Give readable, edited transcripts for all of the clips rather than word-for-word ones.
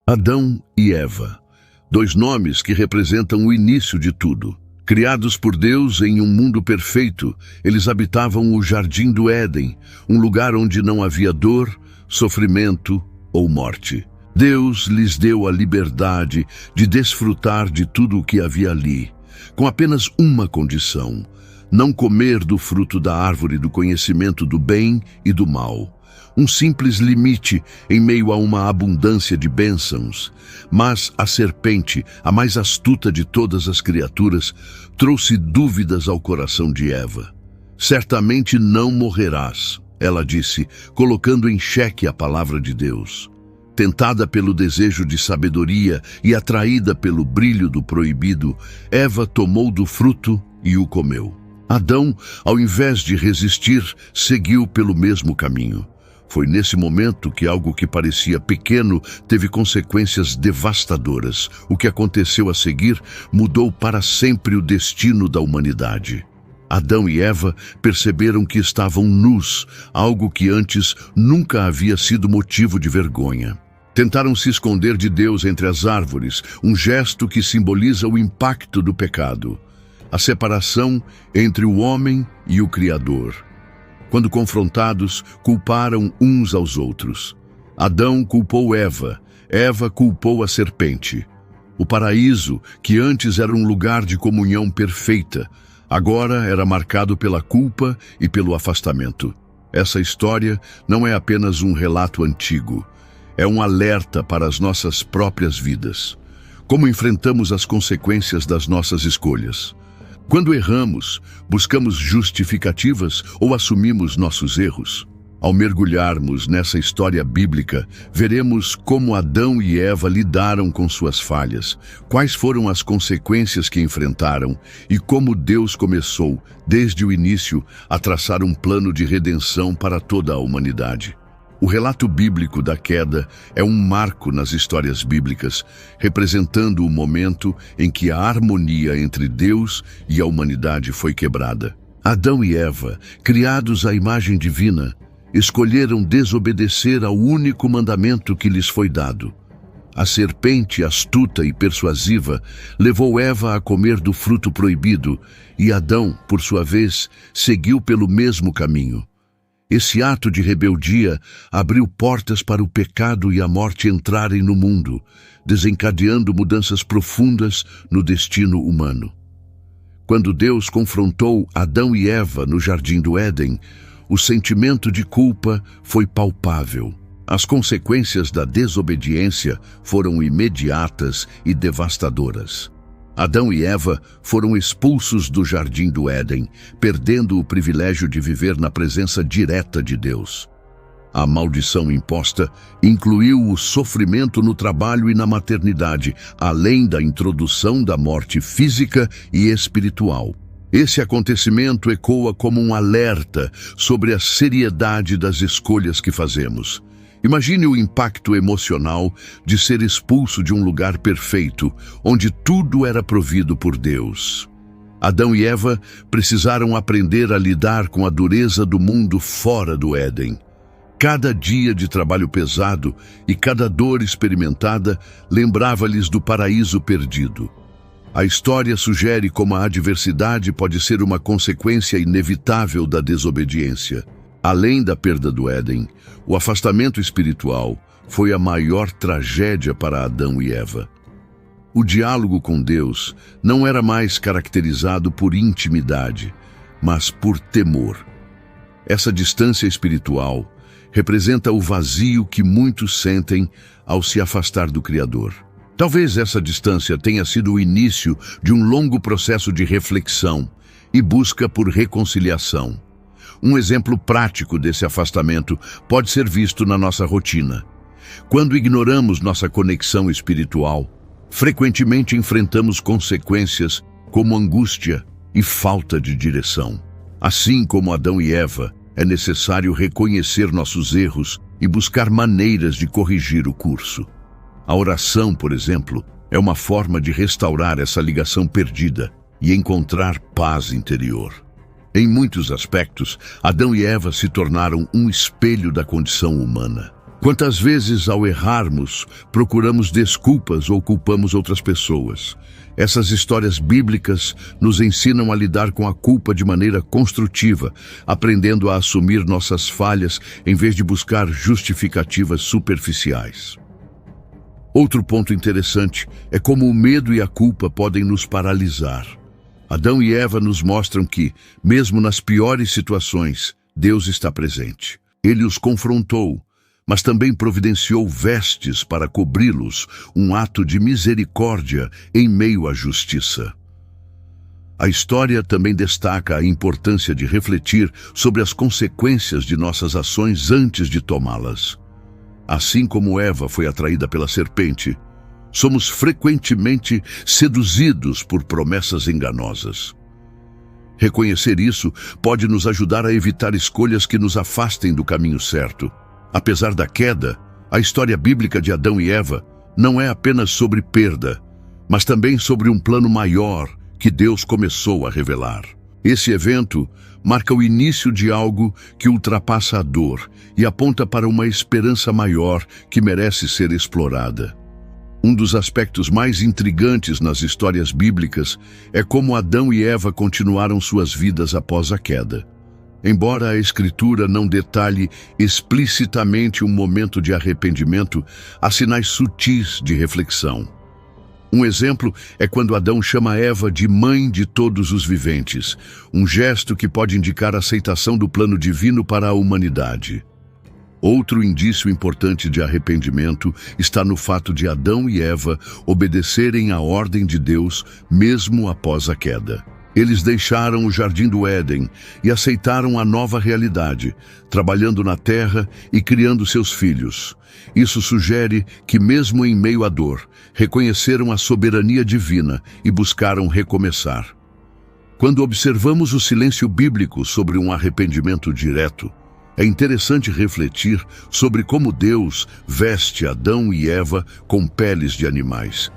Adão e Eva, dois nomes que representam o início de tudo. Criados por Deus em um mundo perfeito, eles habitavam o Jardim do Éden, um lugar onde não havia dor, sofrimento ou morte. Deus lhes deu a liberdade de desfrutar de tudo o que havia ali, com apenas uma condição: não comer do fruto da árvore do conhecimento do bem e do mal. Um simples limite em meio a uma abundância de bênçãos. Mas a serpente, a mais astuta de todas as criaturas, trouxe dúvidas ao coração de Eva. Certamente não morrerás, ela disse, colocando em xeque a palavra de Deus. Tentada pelo desejo de sabedoria e atraída pelo brilho do proibido, Eva tomou do fruto e o comeu. Adão, ao invés de resistir, seguiu pelo mesmo caminho. Foi nesse momento que algo que parecia pequeno teve consequências devastadoras. O que aconteceu a seguir mudou para sempre o destino da humanidade. Adão e Eva perceberam que estavam nus, algo que antes nunca havia sido motivo de vergonha. Tentaram se esconder de Deus entre as árvores, um gesto que simboliza o impacto do pecado, a separação entre o homem e o Criador. Quando confrontados, culparam uns aos outros. Adão culpou Eva, Eva culpou a serpente. O paraíso, que antes era um lugar de comunhão perfeita, agora era marcado pela culpa e pelo afastamento. Essa história não é apenas um relato antigo, é um alerta para as nossas próprias vidas. Como enfrentamos as consequências das nossas escolhas? Quando erramos, buscamos justificativas ou assumimos nossos erros? Ao mergulharmos nessa história bíblica, veremos como Adão e Eva lidaram com suas falhas, quais foram as consequências que enfrentaram e como Deus começou, desde o início, a traçar um plano de redenção para toda a humanidade. O relato bíblico da queda é um marco nas histórias bíblicas, representando o momento em que a harmonia entre Deus e a humanidade foi quebrada. Adão e Eva, criados à imagem divina, escolheram desobedecer ao único mandamento que lhes foi dado. A serpente, astuta e persuasiva, levou Eva a comer do fruto proibido, e Adão, por sua vez, seguiu pelo mesmo caminho. Esse ato de rebeldia abriu portas para o pecado e a morte entrarem no mundo, desencadeando mudanças profundas no destino humano. Quando Deus confrontou Adão e Eva no Jardim do Éden, o sentimento de culpa foi palpável. As consequências da desobediência foram imediatas e devastadoras. Adão e Eva foram expulsos do Jardim do Éden, perdendo o privilégio de viver na presença direta de Deus. A maldição imposta incluiu o sofrimento no trabalho e na maternidade, além da introdução da morte física e espiritual. Esse acontecimento ecoa como um alerta sobre a seriedade das escolhas que fazemos. Imagine o impacto emocional de ser expulso de um lugar perfeito, onde tudo era provido por Deus. Adão e Eva precisaram aprender a lidar com a dureza do mundo fora do Éden. Cada dia de trabalho pesado e cada dor experimentada lembrava-lhes do paraíso perdido. A história sugere como a adversidade pode ser uma consequência inevitável da desobediência. Além da perda do Éden, o afastamento espiritual foi a maior tragédia para Adão e Eva. O diálogo com Deus não era mais caracterizado por intimidade, mas por temor. Essa distância espiritual representa o vazio que muitos sentem ao se afastar do Criador. Talvez essa distância tenha sido o início de um longo processo de reflexão e busca por reconciliação. Um exemplo prático desse afastamento pode ser visto na nossa rotina. Quando ignoramos nossa conexão espiritual, frequentemente enfrentamos consequências como angústia e falta de direção. Assim como Adão e Eva, é necessário reconhecer nossos erros e buscar maneiras de corrigir o curso. A oração, por exemplo, é uma forma de restaurar essa ligação perdida e encontrar paz interior. Em muitos aspectos, Adão e Eva se tornaram um espelho da condição humana. Quantas vezes, ao errarmos, procuramos desculpas ou culpamos outras pessoas? Essas histórias bíblicas nos ensinam a lidar com a culpa de maneira construtiva, aprendendo a assumir nossas falhas em vez de buscar justificativas superficiais. Outro ponto interessante é como o medo e a culpa podem nos paralisar. Adão e Eva nos mostram que, mesmo nas piores situações, Deus está presente. Ele os confrontou, mas também providenciou vestes para cobri-los, um ato de misericórdia em meio à justiça. A história também destaca a importância de refletir sobre as consequências de nossas ações antes de tomá-las. Assim como Eva foi atraída pela serpente, somos frequentemente seduzidos por promessas enganosas. Reconhecer isso pode nos ajudar a evitar escolhas que nos afastem do caminho certo. Apesar da queda, a história bíblica de Adão e Eva não é apenas sobre perda, mas também sobre um plano maior que Deus começou a revelar. Esse evento marca o início de algo que ultrapassa a dor e aponta para uma esperança maior que merece ser explorada. Um dos aspectos mais intrigantes nas histórias bíblicas é como Adão e Eva continuaram suas vidas após a queda. Embora a Escritura não detalhe explicitamente um momento de arrependimento, há sinais sutis de reflexão. Um exemplo é quando Adão chama Eva de mãe de todos os viventes, um gesto que pode indicar a aceitação do plano divino para a humanidade. Outro indício importante de arrependimento está no fato de Adão e Eva obedecerem à ordem de Deus mesmo após a queda. Eles deixaram o Jardim do Éden e aceitaram a nova realidade, trabalhando na terra e criando seus filhos. Isso sugere que, mesmo em meio à dor, reconheceram a soberania divina e buscaram recomeçar. Quando observamos o silêncio bíblico sobre um arrependimento direto, é interessante refletir sobre como Deus veste Adão e Eva com peles de animais.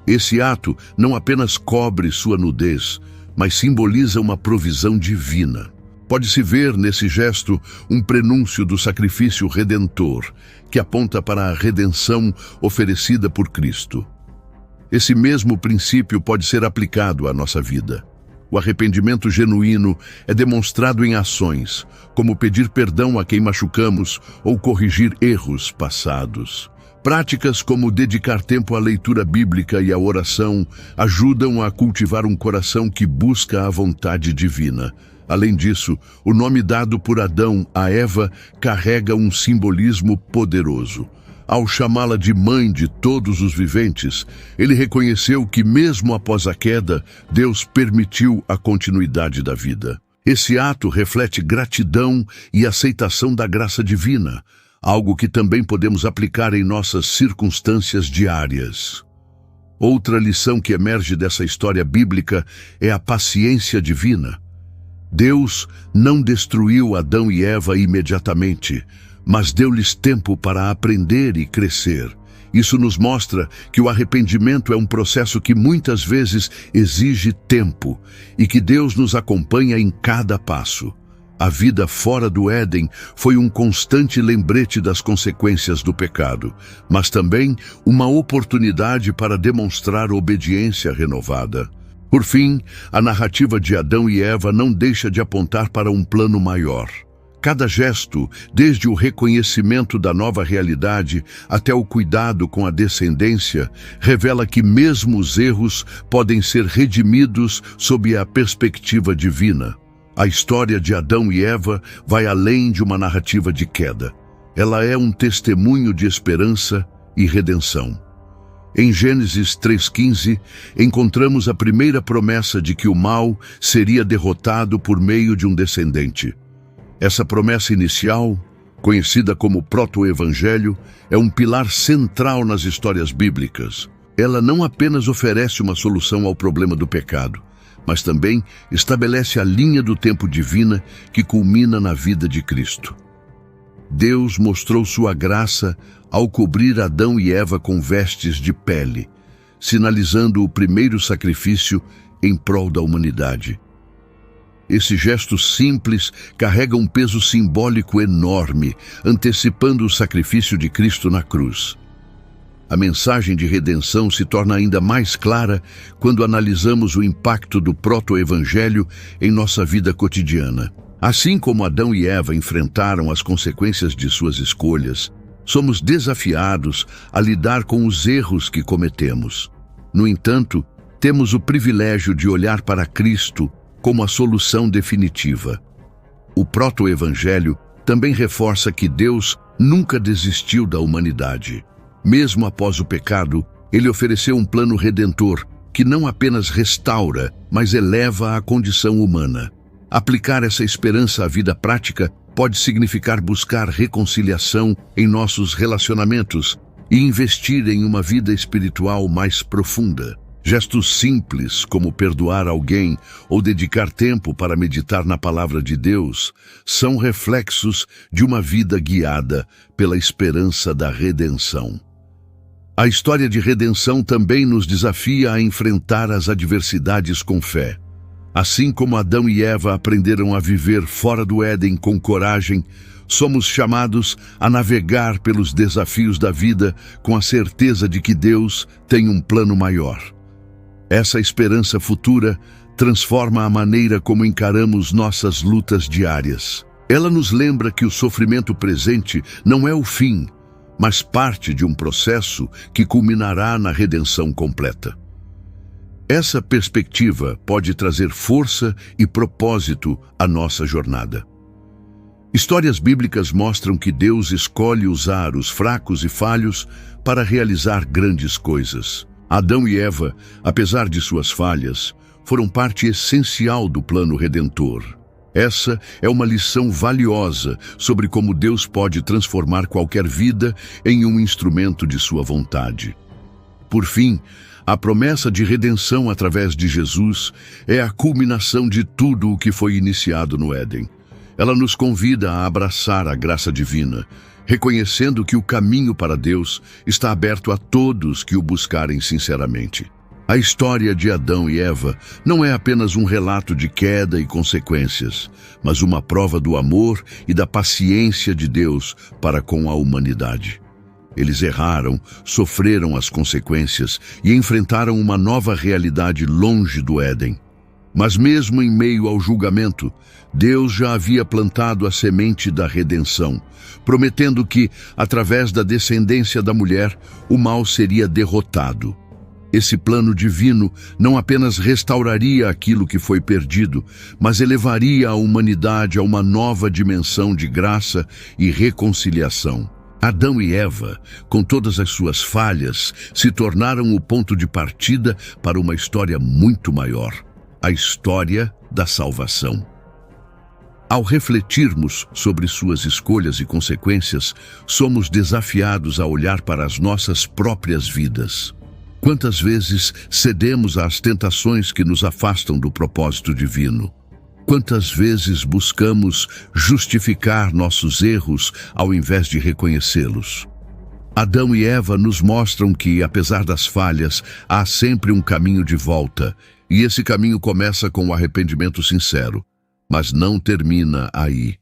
Esse ato não apenas cobre sua nudez, mas simboliza uma provisão divina. Pode-se ver nesse gesto um prenúncio do sacrifício redentor, que aponta para a redenção oferecida por Cristo. Esse mesmo princípio pode ser aplicado à nossa vida. O arrependimento genuíno é demonstrado em ações, como pedir perdão a quem machucamos ou corrigir erros passados. Práticas como dedicar tempo à leitura bíblica e à oração ajudam a cultivar um coração que busca a vontade divina. Além disso, o nome dado por Adão a Eva carrega um simbolismo poderoso. Ao chamá-la de mãe de todos os viventes, ele reconheceu que mesmo após a queda, Deus permitiu a continuidade da vida. Esse ato reflete gratidão e aceitação da graça divina, algo que também podemos aplicar em nossas circunstâncias diárias. Outra lição que emerge dessa história bíblica é a paciência divina. Deus não destruiu Adão e Eva imediatamente, mas deu-lhes tempo para aprender e crescer. Isso nos mostra que o arrependimento é um processo que muitas vezes exige tempo e que Deus nos acompanha em cada passo. A vida fora do Éden foi um constante lembrete das consequências do pecado, mas também uma oportunidade para demonstrar obediência renovada. Por fim, a narrativa de Adão e Eva não deixa de apontar para um plano maior. Cada gesto, desde o reconhecimento da nova realidade até o cuidado com a descendência, revela que mesmo os erros podem ser redimidos sob a perspectiva divina. A história de Adão e Eva vai além de uma narrativa de queda. Ela é um testemunho de esperança e redenção. Em Gênesis 3:15, encontramos a primeira promessa de que o mal seria derrotado por meio de um descendente. Essa promessa inicial, conhecida como proto-evangelho, é um pilar central nas histórias bíblicas. Ela não apenas oferece uma solução ao problema do pecado, mas também estabelece a linha do tempo divina que culmina na vida de Cristo. Deus mostrou sua graça ao cobrir Adão e Eva com vestes de pele, sinalizando o primeiro sacrifício em prol da humanidade. Esse gesto simples carrega um peso simbólico enorme, antecipando o sacrifício de Cristo na cruz. A mensagem de redenção se torna ainda mais clara quando analisamos o impacto do proto-evangelho em nossa vida cotidiana. Assim como Adão e Eva enfrentaram as consequências de suas escolhas, somos desafiados a lidar com os erros que cometemos. No entanto, temos o privilégio de olhar para Cristo como a solução definitiva. O proto-evangelho também reforça que Deus nunca desistiu da humanidade. Mesmo após o pecado, Ele ofereceu um plano redentor que não apenas restaura, mas eleva a condição humana. Aplicar essa esperança à vida prática pode significar buscar reconciliação em nossos relacionamentos e investir em uma vida espiritual mais profunda. Gestos simples, como perdoar alguém ou dedicar tempo para meditar na palavra de Deus, são reflexos de uma vida guiada pela esperança da redenção. A história de redenção também nos desafia a enfrentar as adversidades com fé. Assim como Adão e Eva aprenderam a viver fora do Éden com coragem, somos chamados a navegar pelos desafios da vida com a certeza de que Deus tem um plano maior. Essa esperança futura transforma a maneira como encaramos nossas lutas diárias. Ela nos lembra que o sofrimento presente não é o fim, mas parte de um processo que culminará na redenção completa. Essa perspectiva pode trazer força e propósito à nossa jornada. Histórias bíblicas mostram que Deus escolhe usar os fracos e falhos para realizar grandes coisas. Adão e Eva, apesar de suas falhas, foram parte essencial do plano redentor. Essa é uma lição valiosa sobre como Deus pode transformar qualquer vida em um instrumento de sua vontade. Por fim, a promessa de redenção através de Jesus é a culminação de tudo o que foi iniciado no Éden. Ela nos convida a abraçar a graça divina, reconhecendo que o caminho para Deus está aberto a todos que o buscarem sinceramente. A história de Adão e Eva não é apenas um relato de queda e consequências, mas uma prova do amor e da paciência de Deus para com a humanidade. Eles erraram, sofreram as consequências e enfrentaram uma nova realidade longe do Éden. Mas mesmo em meio ao julgamento, Deus já havia plantado a semente da redenção, prometendo que, através da descendência da mulher, o mal seria derrotado. Esse plano divino não apenas restauraria aquilo que foi perdido, mas elevaria a humanidade a uma nova dimensão de graça e reconciliação. Adão e Eva, com todas as suas falhas, se tornaram o ponto de partida para uma história muito maior, a história da salvação. Ao refletirmos sobre suas escolhas e consequências, somos desafiados a olhar para as nossas próprias vidas. Quantas vezes cedemos às tentações que nos afastam do propósito divino? Quantas vezes buscamos justificar nossos erros ao invés de reconhecê-los? Adão e Eva nos mostram que, apesar das falhas, há sempre um caminho de volta, e esse caminho começa com o arrependimento sincero, mas não termina aí.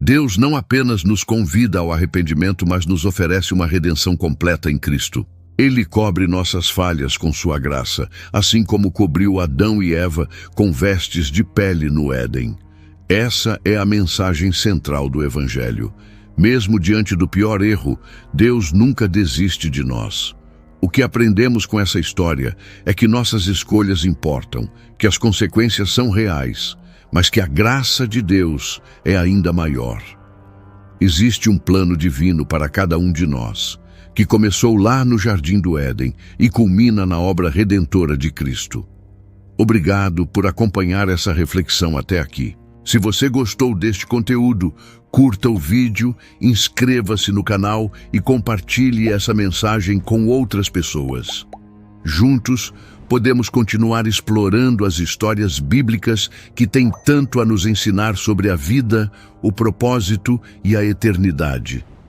Deus não apenas nos convida ao arrependimento, mas nos oferece uma redenção completa em Cristo. Ele cobre nossas falhas com sua graça, assim como cobriu Adão e Eva com vestes de pele no Éden. Essa é a mensagem central do Evangelho. Mesmo diante do pior erro, Deus nunca desiste de nós. O que aprendemos com essa história é que nossas escolhas importam, que as consequências são reais, mas que a graça de Deus é ainda maior. Existe um plano divino para cada um de nós, que começou lá no Jardim do Éden e culmina na obra redentora de Cristo. Obrigado por acompanhar essa reflexão até aqui. Se você gostou deste conteúdo, curta o vídeo, inscreva-se no canal e compartilhe essa mensagem com outras pessoas. Juntos, podemos continuar explorando as histórias bíblicas que têm tanto a nos ensinar sobre a vida, o propósito e a eternidade.